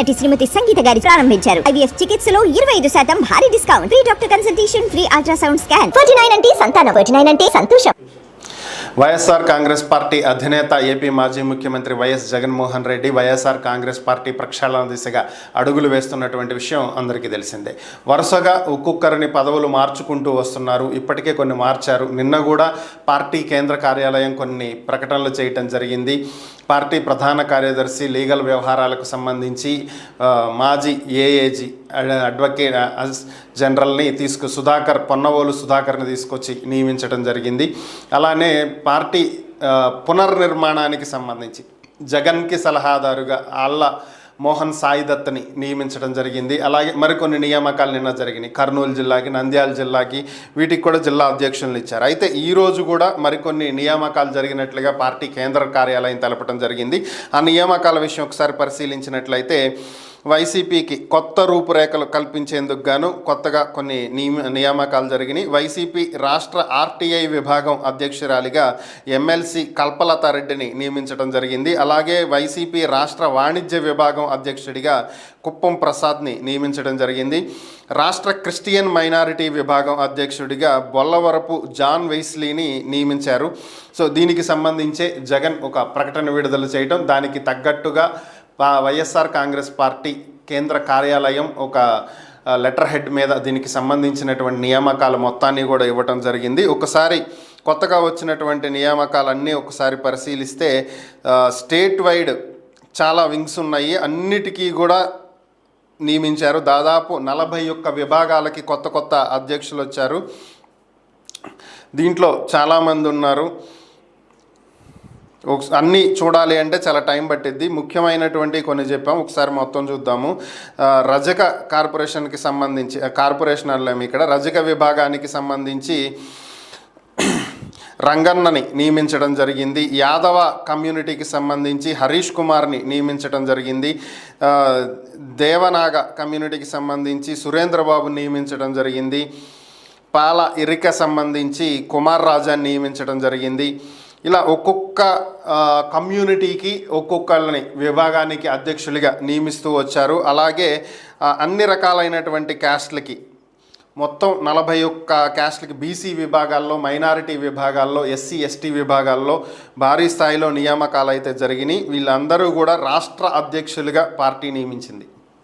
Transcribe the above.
నటి శ్రీమతి సంగీత గారి ప్రారంభించారు. IVF చికిత్సలో 25% భారీ discount, free doctor consultation, free ultrasound scan. 49 అంటే సంతానం, 49 అంటే సంతోషం. వైఎస్ఆర్ కాంగ్రెస్ పార్టీ అధినేత ఏపీ మాజీ ముఖ్యమంత్రి వైఎస్ జగన్మోహన్ రెడ్డి వైఎస్ఆర్ కాంగ్రెస్ పార్టీ ప్రక్షాళన దిశగా అడుగులు వేస్తున్నటువంటి విషయం అందరికీ తెలిసిందే. వరుసగా ఒక్కొక్కరిని పదవులు మార్చుకుంటూ వస్తున్నారు. ఇప్పటికే కొన్ని మార్చారు. నిన్న కూడా పార్టీ కేంద్ర కార్యాలయం కొన్ని ప్రకటనలు చేయటం జరిగింది. పార్టీ ప్రధాన కార్యదర్శి లీగల్ వ్యవహారాలకు సంబంధించి మాజీ ఏఏజీ అడ్వకేట్ జనరల్ని పొన్నవోలు సుధాకర్ని తీసుకొచ్చి నియమించడం జరిగింది. అలానే పార్టీ పునర్నిర్మాణానికి సంబంధించి జగన్కి సలహాదారుగా ఆళ్ళ మోహన్ సాయి దత్ని నియమించడం జరిగింది. అలాగే మరికొన్ని నియామకాలు నిన్న జరిగినాయి. కర్నూలు జిల్లాకి, నంద్యాల జిల్లాకి, వీటికి కూడా జిల్లా అధ్యక్షులను ఇచ్చారు. అయితే ఈరోజు కూడా మరికొన్ని నియామకాలు జరిగినట్లుగా పార్టీ కేంద్ర కార్యాలయం తెలపడం జరిగింది. ఆ నియామకాల విషయం ఒకసారి పరిశీలించినట్లయితే వైసీపీకి కొత్త రూపురేఖలు కల్పించేందుకు గాను కొత్తగా కొన్ని నియామకాలు జరిగినాయి. వైసీపీ రాష్ట్ర ఆర్టీఐ విభాగం అధ్యక్షురాలిగా ఎమ్మెల్సీ కల్పలతారెడ్డిని నియమించడం జరిగింది. అలాగే వైసీపీ రాష్ట్ర వాణిజ్య విభాగం అధ్యక్షుడిగా కుప్పం ప్రసాద్ని నియమించడం జరిగింది. రాష్ట్ర క్రిస్టియన్ మైనారిటీ విభాగం అధ్యక్షుడిగా బొల్లవరపు జాన్ వెయిస్లీని నియమించారు. సో దీనికి సంబంధించే జగన్ ఒక ప్రకటన విడుదల చేయడం, దానికి తగ్గట్టుగా వైఎస్ఆర్ కాంగ్రెస్ పార్టీ కేంద్ర కార్యాలయం ఒక లెటర్ హెడ్ మీద దీనికి సంబంధించినటువంటి నియామకాల మొత్తాన్ని కూడా ఇవ్వటం జరిగింది. ఒకసారి కొత్తగా వచ్చినటువంటి నియామకాలన్నీ ఒకసారి పరిశీలిస్తే స్టేట్ వైడ్ చాలా వింగ్స్ ఉన్నాయి. అన్నిటికీ కూడా నియమించారు. దాదాపు 41 విభాగాలకి కొత్త అధ్యక్షులు వచ్చారు. దీంట్లో చాలామంది ఉన్నారు. అన్నీ చూడాలి అంటే చాలా టైం పట్టిద్ది. ముఖ్యమైనటువంటి కొన్ని చెప్పాము, ఒకసారి మొత్తం చూద్దాము. రజక కార్పొరేషన్కి సంబంధించి కార్పొరేషన్ అల్లేము ఇక్కడ రజక విభాగానికి సంబంధించి రంగన్నని నియమించడం జరిగింది. యాదవ కమ్యూనిటీకి సంబంధించి హరీష్ కుమార్ని నియమించడం జరిగింది. దేవనాగ కమ్యూనిటీకి సంబంధించి సురేంద్రబాబు నియమించడం జరిగింది. పాల ఇరిక సంబంధించి కుమార్ రాజాని నియమించడం జరిగింది. ఇలా ఒక్కొక్క కమ్యూనిటీకి ఒక్కొక్కళ్ళని విభాగానికి అధ్యక్షులుగా నియమిస్తూ వచ్చారు. అలాగే అన్ని రకాలైనటువంటి క్యాస్ట్లకి మొత్తం 41 క్యాస్ట్లకి, బీసీ విభాగాల్లో, మైనారిటీ విభాగాల్లో, ఎస్సీ ఎస్టీ విభాగాల్లో భారీ స్థాయిలో నియామకాలు అయితే జరిగినాయి. వీళ్ళందరూ కూడా రాష్ట్ర అధ్యక్షులుగా పార్టీ నియమించింది.